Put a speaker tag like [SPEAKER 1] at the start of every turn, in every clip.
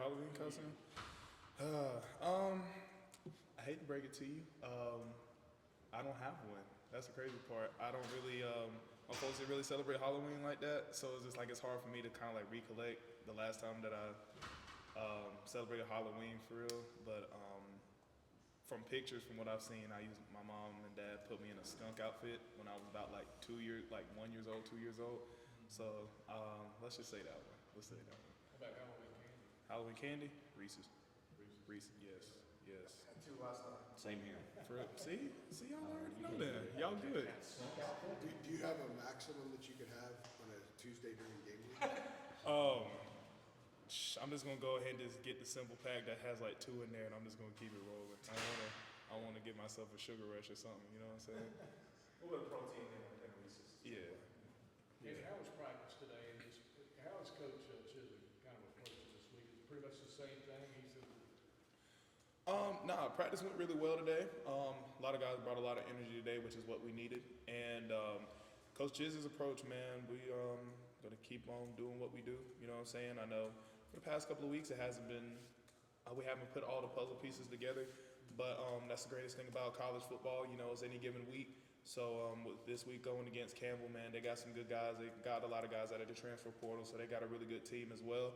[SPEAKER 1] Halloween costume? I hate to break it to you. I don't have one. That's the crazy part. I don't really, I'm supposed to really celebrate Halloween like that, so it's just like it's hard for me to kind of like recollect the last time that I celebrated Halloween for real. But from pictures, from what I've seen, I used my mom and dad put me in a skunk outfit when I was about like 2 years, like 1 years old, 2 years old. So let's just say that one. Let's say that one.
[SPEAKER 2] What about Halloween candy?
[SPEAKER 1] Halloween candy, Reese's. Reese's, yes, yes.
[SPEAKER 2] Had two last night.
[SPEAKER 3] Same here.
[SPEAKER 1] For real. See, y'all already know that. Y'all good.
[SPEAKER 4] Do you have a maximum that you could have on a Tuesday during game week?
[SPEAKER 1] I'm just gonna go ahead and just get the simple pack that has like 2 in there, and I'm just gonna keep it rolling. I wanna give myself a sugar rush or something. You know what I'm saying?
[SPEAKER 2] What about protein and Reese's?
[SPEAKER 1] Yeah.
[SPEAKER 2] Andy, how was practice today? And just, how is Coach Chisholm kind of approaching this week? Is it pretty much the same thing? He said.
[SPEAKER 1] Nah, practice went really well today. A lot of guys brought a lot of energy today, which is what we needed. And Coach Chiz's approach, man, we gonna keep on doing what we do. You know what I'm saying? I know for the past couple of weeks it hasn't been, we haven't put all the puzzle pieces together. But that's the greatest thing about college football. You know, it's any given week. So with this week going against Campbell, man, they got some good guys. They got a lot of guys out of the transfer portal, so they got a really good team as well.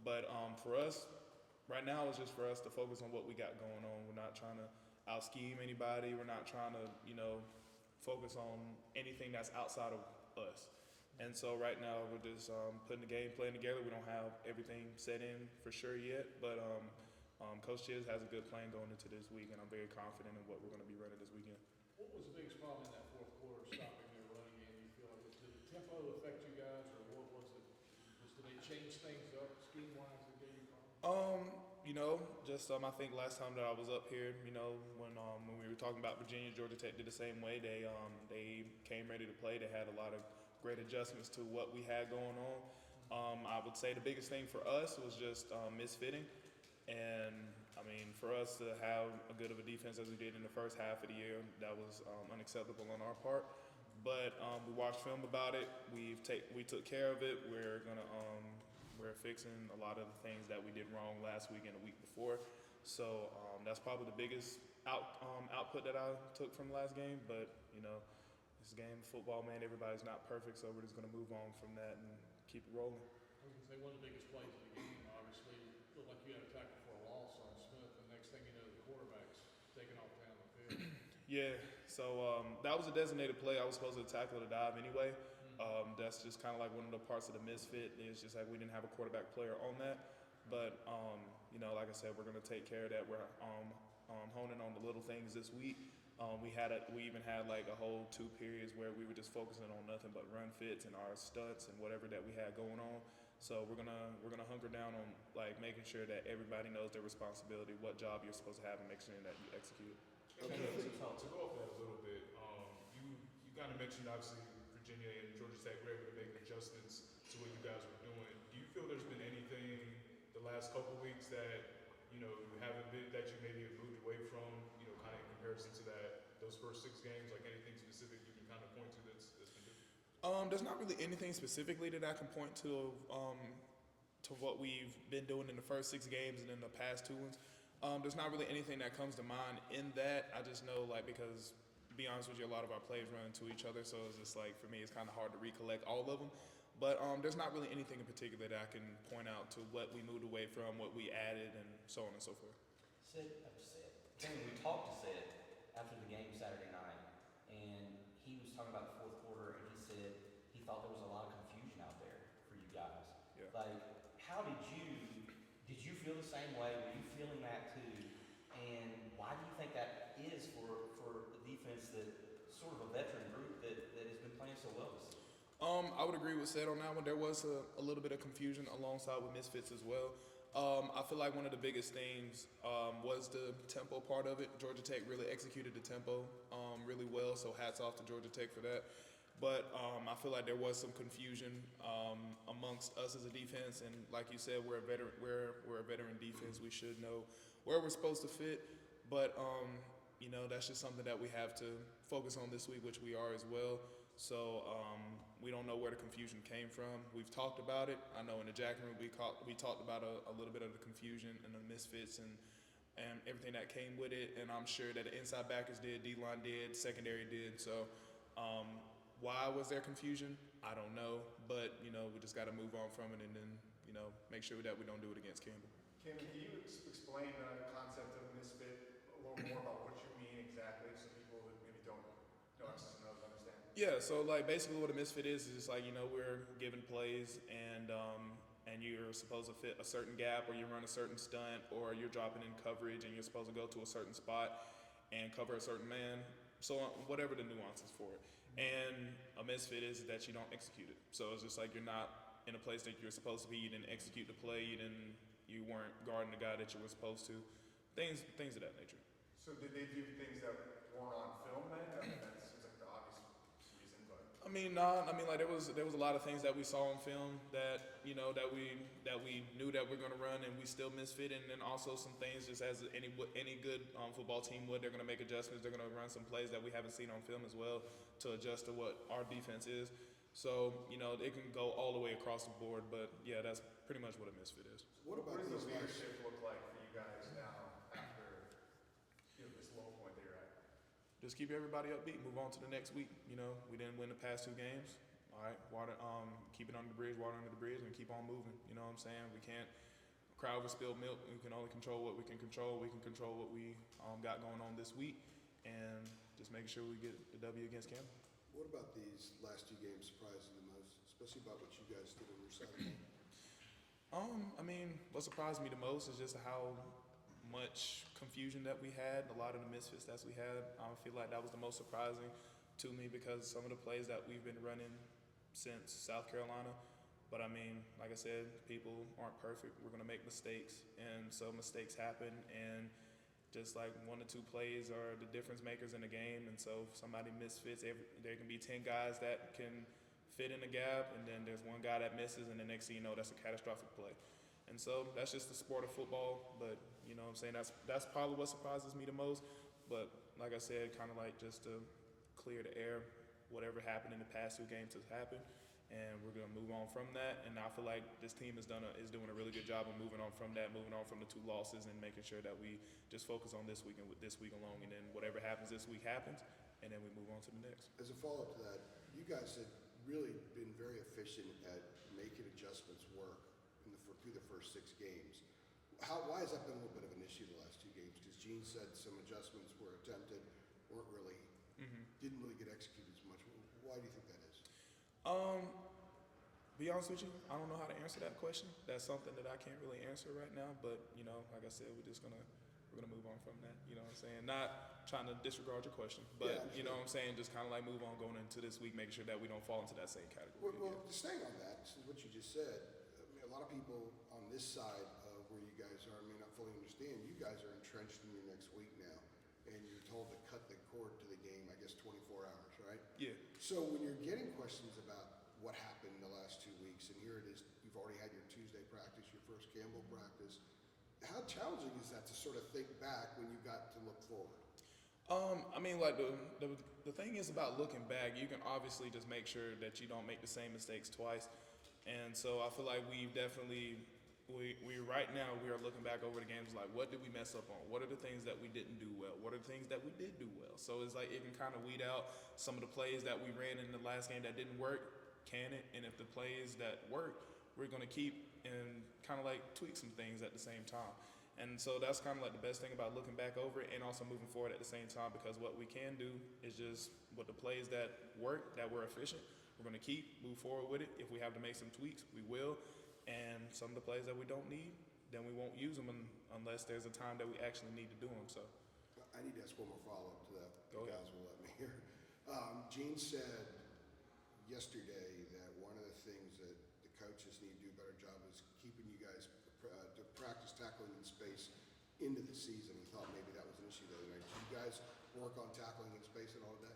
[SPEAKER 1] But for us, right now, it's just for us to focus on what we got going on. We're not trying to out-scheme anybody. We're not trying to, focus on anything that's outside of us. And so right now, we're just putting the game plan together. We don't have everything set in for sure yet, but Coach Chiz has a good plan going into this week, and I'm very confident in what we're going to be running this weekend.
[SPEAKER 2] What was the biggest problem in that fourth quarter stopping their running game? You feel like did the tempo affect you guys, or what was it? Did they change things up scheme-wise that gave you problems?
[SPEAKER 1] I think last time that I was up here, when we were talking about Virginia, Georgia Tech did the same way. They came ready to play. They had a lot of great adjustments to what we had going on. I would say the biggest thing for us was just misfitting. And I mean, for us to have a good of a defense as we did in the first half of the year, that was unacceptable on our part. But we watched film about it. We took care of it. We're fixing a lot of the things that we did wrong last week and the week before. So that's probably the biggest output that I took from the last game. But this game of football, man, everybody's not perfect, so we're just gonna move on from that and keep it rolling.
[SPEAKER 2] I was going to say, one of the biggest plays of the game, obviously, looked like you had a tackle for a loss on Smith, and next thing you know, the quarterback's taking off down the field.
[SPEAKER 1] Yeah, so that was a designated play. I was supposed to tackle the dive anyway. That's just kind of like one of the parts of the misfit. It's just like we didn't have a quarterback player on that. But, like I said, we're going to take care of that. We're honing on the little things this week. We even had like a whole 2 periods where we were just focusing on nothing but run fits and our stunts and whatever that we had going on. So we're gonna hunker down on like making sure that everybody knows their responsibility, what job you're supposed to have, and make sure that you execute.
[SPEAKER 5] Okay. To go off that a little bit, you kind of mentioned obviously Virginia and Georgia Tech were able to make adjustments to what you guys were doing. Do you feel there's been anything the last couple of weeks that you haven't been, that you maybe have moved away from, kind of in comparison to those first 6 games, like anything specific you can kind of point to that's been different?
[SPEAKER 1] There's not really anything specifically that I can point to what we've been doing in the first 6 games and in the past 2 ones. There's not really anything that comes to mind in that. I just know, because, to be honest with you, a lot of our plays run into each other, so it's just like, for me, it's kind of hard to recollect all of them. But there's not really anything in particular that I can point out to what we moved away from, what we added, and so on and so forth.
[SPEAKER 3] We talked to Sid after the game Saturday night, and he was talking about the fourth quarter, and he said he thought there was a lot of confusion out there for you guys.
[SPEAKER 1] Yeah.
[SPEAKER 3] How did you feel the same way? Were you feeling that too? And why do you think that is for a defense that sort of a veteran group that has been playing so well this season?
[SPEAKER 1] I would agree with Seth on that one. There was a little bit of confusion alongside with misfits as well. I feel like one of the biggest things was the tempo part of it. Georgia Tech really executed the tempo really well, so hats off to Georgia Tech for that. But I feel like there was some confusion amongst us as a defense, and like you said, we're a veteran defense. We should know where we're supposed to fit, but that's just something that we have to focus on this week, which we are as well. So we don't know where the confusion came from. We've talked about it. I know in the jacket room we talked about a little bit of the confusion and the misfits and everything that came with it. And I'm sure that the inside backers did, D-line did, secondary did. So why was there confusion? I don't know. But, you know, we just got to move on from it and then, you know, make sure that we don't do it against Campbell.
[SPEAKER 6] Kaimon, can you explain the concept of misfit a little more about what you mean exactly so people that maybe don't X's and O's understand?
[SPEAKER 1] Yeah, so like basically what a misfit is just like, you know, we're given plays and you're supposed to fit a certain gap or you run a certain stunt or you're dropping in coverage and you're supposed to go to a certain spot and cover a certain man. So whatever the nuances for it. And a misfit is that you don't execute it. So it's just like you're not in a place that you're supposed to be, you didn't execute the play, you weren't guarding the guy that you were supposed to. Things of that nature.
[SPEAKER 6] So did they do things that weren't on film then? I mean, that seems like the obvious reason, but.
[SPEAKER 1] I mean, no. I mean, like there was a lot of things that we saw on film that you know that we knew that we're going to run, and we still misfit. And then also some things, just as any good football team would, they're going to make adjustments. They're going to run some plays that we haven't seen on film as well to adjust to what our defense is. So you know, it can go all the way across the board. But yeah, that's pretty much what a misfit is.
[SPEAKER 4] What about
[SPEAKER 6] What does
[SPEAKER 4] these
[SPEAKER 6] the
[SPEAKER 4] last?
[SPEAKER 6] leadership look like for you guys now after this low point that you're at?
[SPEAKER 1] Just keep everybody upbeat. Move on to the next week. You know, we didn't win the past 2 games. All right, keep it under the bridge, water under the bridge, and keep on moving. You know what I'm saying? We can't cry over spilled milk. We can only control what we can control. We can control what we got going on this week, and just making sure we get the W against Campbell.
[SPEAKER 4] What about these last 2 games surprised you the most, especially about what you guys did on your side of the ball?
[SPEAKER 1] I mean, what surprised me the most is just how much confusion that we had, a lot of the misfits that we had. I feel like that was the most surprising to me because some of the plays that we've been running since South Carolina. But I mean, like I said, people aren't perfect. We're going to make mistakes, and so mistakes happen. And just like 1 or 2 plays are the difference makers in the game. And so if somebody misfits, there can be 10 guys that can fit in the gap, and then there's 1 guy that misses, and the next thing you know, that's a catastrophic play. And so that's just the sport of football. But you know what I'm saying, that's probably what surprises me the most. But like I said, kind of like just to clear the air, whatever happened in the past 2 games has happened, and we're gonna move on from that. And I feel like this team is doing a really good job of moving on from that, moving on from the 2 losses, and making sure that we just focus on this week and with this week alone. And then whatever happens this week happens, and then we move on to the next.
[SPEAKER 4] As a follow-up to that, you guys have really been very efficient at making adjustments work through the first 6 games. Why has that been a little bit of an issue the last 2 games? Because Gene said some adjustments were attempted, didn't really get executed as much. Why do you think that is?
[SPEAKER 1] Be honest with you, I don't know how to answer that question. That's something that I can't really answer right now. But you know, like I said, we're gonna move on from that. You know what I'm saying? Not trying to disregard your question, but
[SPEAKER 4] Yeah,
[SPEAKER 1] you know what I'm saying? Just kind of like move on going into this week, making sure that we don't fall into that same category.
[SPEAKER 4] Well,
[SPEAKER 1] again.
[SPEAKER 4] staying on that, this is what you just said. I mean, a lot of people on this side of where you guys are may not fully understand. You guys are entrenched in your next week now, and you're told to cut the cord to the game, I guess 24 hours, right?
[SPEAKER 1] Yeah.
[SPEAKER 4] So when you're getting questions about what happened in the last 2 weeks, and here it is, you've already had your Tuesday practice, your first Campbell practice. How challenging is that to sort of think back when you got to look forward?
[SPEAKER 1] I mean, like the thing is about looking back, you can obviously just make sure that you don't make the same mistakes twice. And so I feel like we've definitely, we right now, we are looking back over the games like, what did we mess up on? What are the things that we didn't do well? What are the things that we did do well? So it's like, it can kind of weed out some of the plays that we ran in the last game that didn't work, can it? And if the plays that work, we're going to keep and kind of like tweak some things at the same time. And so that's kind of like the best thing about looking back over it and also moving forward at the same time, because what we can do is just with the plays that work, that were efficient, we're going to move forward with it. If we have to make some tweaks, we will. And some of the plays that we don't need, then we won't use them unless there's a time that we actually need to do them. So
[SPEAKER 4] I need to ask one more follow-up to that.
[SPEAKER 1] Go
[SPEAKER 4] You
[SPEAKER 1] ahead.
[SPEAKER 4] guys will let me hear. Gene said yesterday that one of the things that the coaches need to do a better job is keeping you guys to practice tackling in space into the season. He thought maybe that was an issue the other night. Do you guys work on tackling in space at all today?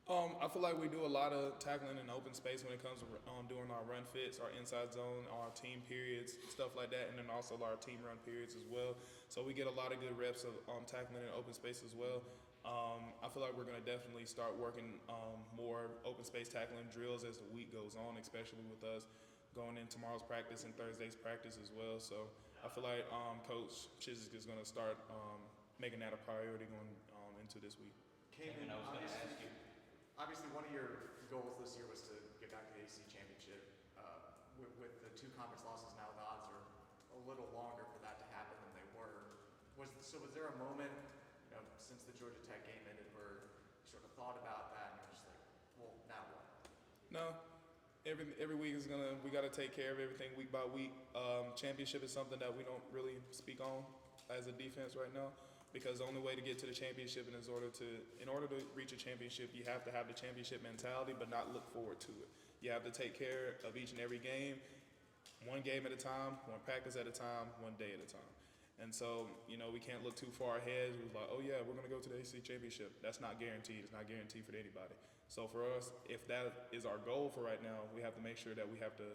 [SPEAKER 1] I feel like we do a lot of tackling in open space when it comes to doing our run fits, our inside zone, our team periods, stuff like that, and then also our team run periods as well. So we get a lot of good reps of tackling in open space as well. I feel like we're going to definitely start working more open space tackling drills as the week goes on, especially with us going in tomorrow's practice and Thursday's practice as well. So I feel like Coach Chiswick is going to start making that a priority going into this week.
[SPEAKER 3] Kaimon, I was going to ask you.
[SPEAKER 6] Obviously, one of your goals this year was to get back to the AC championship. With the 2 conference losses now, the odds are a little longer for that to happen than they were. Was there a moment, since the Georgia Tech game ended, where you sort of thought about that and you're just like, well, now what?
[SPEAKER 1] No, every week we got to take care of everything week by week. Championship is something that we don't really speak on as a defense right now, because the only way to get to the championship in order to reach a championship, you have to have the championship mentality, but not look forward to it. You have to take care of each and every game, one game at a time, one practice at a time, one day at a time. And so, we can't look too far ahead. It was like, oh yeah, we're going to go to the AC championship. That's not guaranteed. It's not guaranteed for anybody. So for us, if that is our goal for right now, we have to make sure that we have to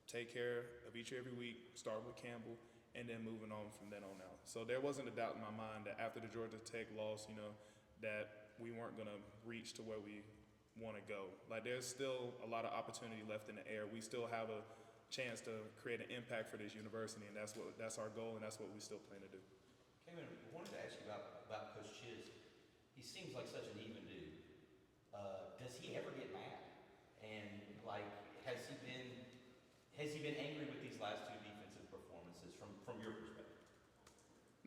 [SPEAKER 1] take care of each and every week, start with Campbell, and then moving on from then on out. So there wasn't a doubt in my mind that after the Georgia Tech loss, that we weren't going to reach to where we want to go. Like, there's still a lot of opportunity left in the air. We still have a chance to create an impact for this university, and that's our goal, and that's what we still plan to do.
[SPEAKER 3] Kaimon, I wanted to ask you about Coach Chiz. He seems like such an even dude. Does he ever get mad? And has he been angry with these last 2 defensive performances from your perspective?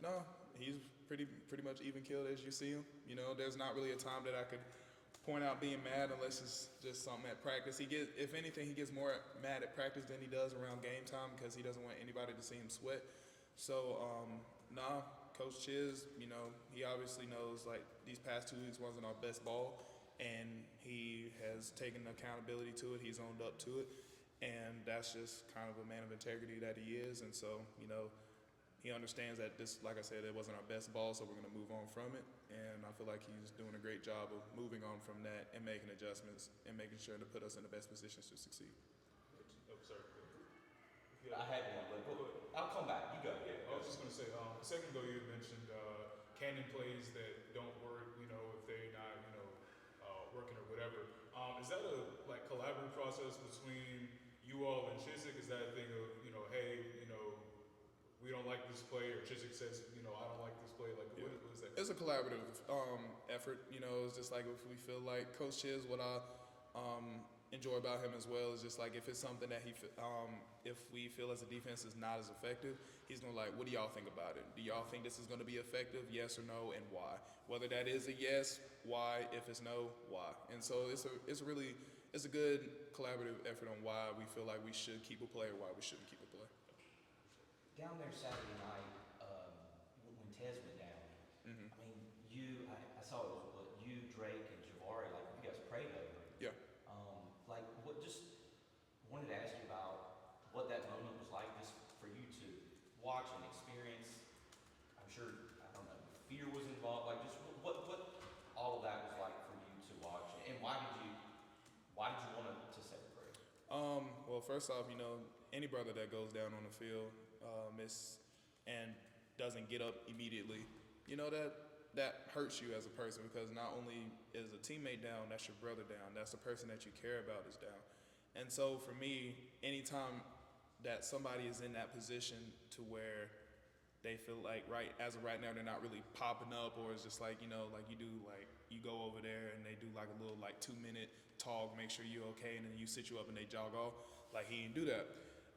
[SPEAKER 1] No, he's pretty much even keeled as you see him. There's not really a time that I could point out being mad unless it's just something at practice. If anything, he gets more mad at practice than he does around game time because he doesn't want anybody to see him sweat. So, Coach Chiz, he obviously knows these past 2 weeks wasn't our best ball, and he has taken accountability to it. He's owned up to it, and that's just kind of a man of integrity that he is. And so, he understands that this, like I said, it wasn't our best ball, so we're going to move on from it. And I feel like he's doing a great job of moving on from that and making adjustments and making sure to put us in the best positions to succeed.
[SPEAKER 5] Oh, sorry.
[SPEAKER 3] I had one, but I'll come back. You go.
[SPEAKER 5] Yeah, I was just going to say, a second ago you had mentioned cannon plays that don't work, if they're not, working or whatever. Is that a collaborative process between you all and Chiswick? Is that a thing of, hey, we don't like this play, or Chiswick says, I don't like this play? What is that?
[SPEAKER 1] It's a collaborative effort. It's just like if we feel like Coach Chiz, what I enjoy about him as well is just like if it's something that if we feel as a defense is not as effective, he's gonna what do y'all think about it? Do y'all think this is gonna be effective? Yes or no, and why? Whether that is a yes, why? If it's no, why? And so it's a good collaborative effort on why we feel like we should keep a play or why we shouldn't keep a play.
[SPEAKER 3] Down there Saturday night, when Tez went down,
[SPEAKER 1] Mm-hmm.
[SPEAKER 3] I mean, I saw it was you, Drake, and Javari, you guys prayed over him.
[SPEAKER 1] Yeah.
[SPEAKER 3] Just wanted to ask you about what that moment was like, just for you to watch and experience. I'm sure, I don't know, fear was involved. Just what all of that was like for you to watch, and why did you want to say the prayer?
[SPEAKER 1] Well, first off, any brother that goes down on the field and doesn't get up immediately, that hurts you as a person, because not only is a teammate down, that's your brother down. That's the person that you care about is down. And so for me, anytime that somebody is in that position to where they feel like as of right now they're not really popping up, or it's just you go over there and they do a little 2-minute talk, make sure you're okay, and then you sit you up and they jog off. He didn't do that.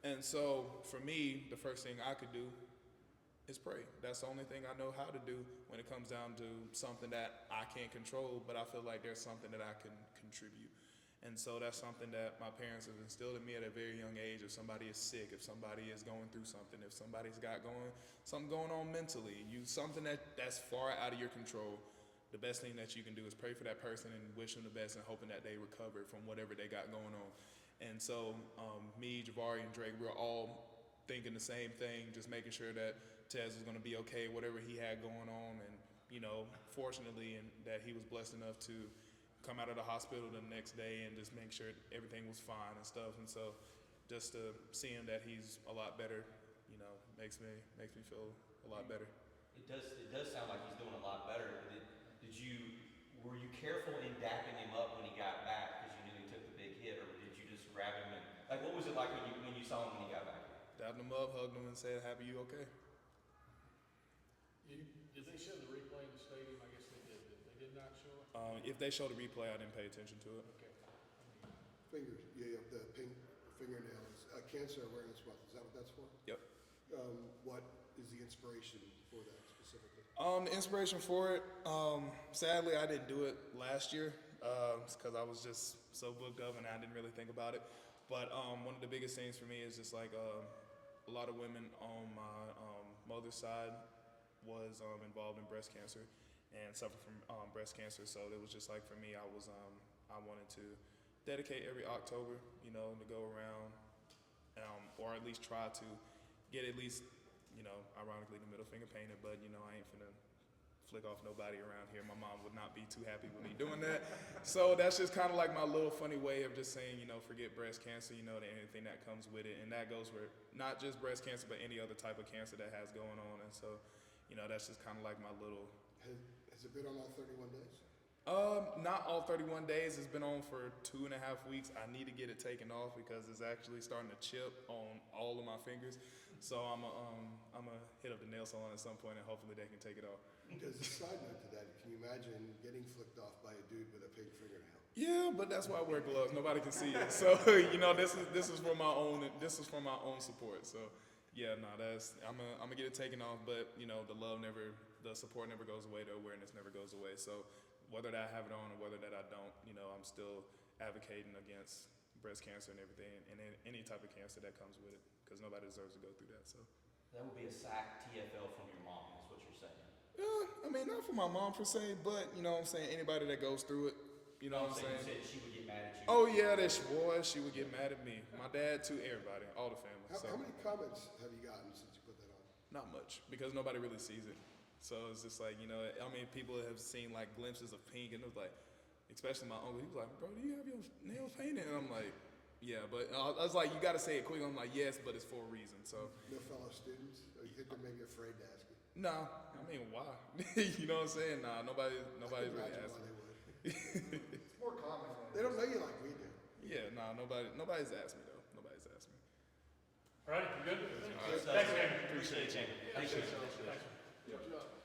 [SPEAKER 1] And so for me, the first thing I could do is pray. That's the only thing I know how to do when it comes down to something that I can't control, but I feel like there's something that I can contribute. And so that's something that my parents have instilled in me at a very young age. If somebody is sick, if somebody is going through something, if somebody's got something going on mentally, something that's far out of your control, the best thing that you can do is pray for that person and wish them the best and hoping that they recover from whatever they got going on. And so me, Javari, and Drake, we're all thinking the same thing, just making sure that Tez was going to be okay, whatever he had going on. And, fortunately, and that he was blessed enough to come out of the hospital the next day and just make sure everything was fine and stuff. And so just to see him that he's a lot better, makes me feel a lot better.
[SPEAKER 3] It does sound like he's doing a lot better. were you careful in dapping him up when he got back because you knew he took the big hit, or did you just grab him and like what was it like when you saw him when he got back?
[SPEAKER 1] Dapped him up, hugged him, and said, "Happy you okay?"
[SPEAKER 2] Did they show the replay in the stadium? I guess they did. They did not show it?
[SPEAKER 1] If they showed a replay, I didn't pay attention to it.
[SPEAKER 2] Okay.
[SPEAKER 4] Fingers, yeah, the pink fingernails, Cancer Awareness Month, is that what that's for?
[SPEAKER 1] Yep.
[SPEAKER 4] What is the inspiration for that specifically?
[SPEAKER 1] The inspiration for it, sadly, I didn't do it last year because I was just so booked up and I didn't really think about it. But one of the biggest things for me is just like a lot of women on my mother's side was involved in breast cancer and suffered from breast cancer. So it was just like for me, I wanted to dedicate every October, you know, to go around or at least try to get at least, you know, ironically the middle finger painted, but you know, I ain't finna flick off nobody around here. My mom would not be too happy with me doing that. So that's just kind of like my little funny way of just saying, you know, forget breast cancer, you know, and anything that comes with it. And that goes for not just breast cancer, but any other type of cancer that has going on. And so, you know, that's just kind of like my little.
[SPEAKER 4] Has it been on all 31 days?
[SPEAKER 1] Not all 31 days. It's been on for 2.5 weeks. I need to get it taken off because it's actually starting to chip on all of my fingers. So I'm gonna hit up the nail salon at some point and hopefully they can take it off.
[SPEAKER 4] As a side note to that, can you imagine getting flicked off by a dude with a pink fingernail?
[SPEAKER 1] Yeah, but that's why I wear gloves. Nobody can see it. So you know, this is for my own. This is for my own support. So yeah, no, I'm gonna get it taken off. But you know, the support never goes away. The awareness never goes away. So whether that I have it on or whether that I don't, you know, I'm still advocating against breast cancer and everything, and any type of cancer that comes with it, because nobody deserves to go through that. So
[SPEAKER 3] That would be a sack TFL from your mom, is what you're saying.
[SPEAKER 1] yeah, I mean, not for my mom per se, but you know what I'm saying, anybody that goes through it, you know what I'm saying.
[SPEAKER 3] You said she would get mad at you.
[SPEAKER 1] Oh yeah, she would get mad at me. My dad too, everybody, all the family. So
[SPEAKER 4] How many comments have you gotten since you put that on?
[SPEAKER 1] not much, because nobody really sees it. So it's just like, you know, I mean, people have seen like glimpses of pink, and it was like, especially my uncle, he was like, "Bro, do you have your nails painted?" And I'm like, "Yeah," but I was like, "You got to say it quick." I'm like, "Yes, but it's for a reason." So
[SPEAKER 4] No fellow students? Or you think they're maybe afraid to ask you?
[SPEAKER 1] nah, I mean, why? You know what I'm saying? Nah, nobody's
[SPEAKER 4] I
[SPEAKER 1] really
[SPEAKER 4] can imagine
[SPEAKER 1] asking.
[SPEAKER 4] why they would.
[SPEAKER 6] It's more common than.
[SPEAKER 4] They don't know you like we do.
[SPEAKER 1] Yeah, nah, nobody's asked me though. Nobody's asked me.
[SPEAKER 2] All right, you good?
[SPEAKER 3] Good stuff.
[SPEAKER 2] Thanks, man.
[SPEAKER 3] Appreciate it, Jamie. Thanks,
[SPEAKER 2] Thanks.
[SPEAKER 3] man.
[SPEAKER 2] Good job.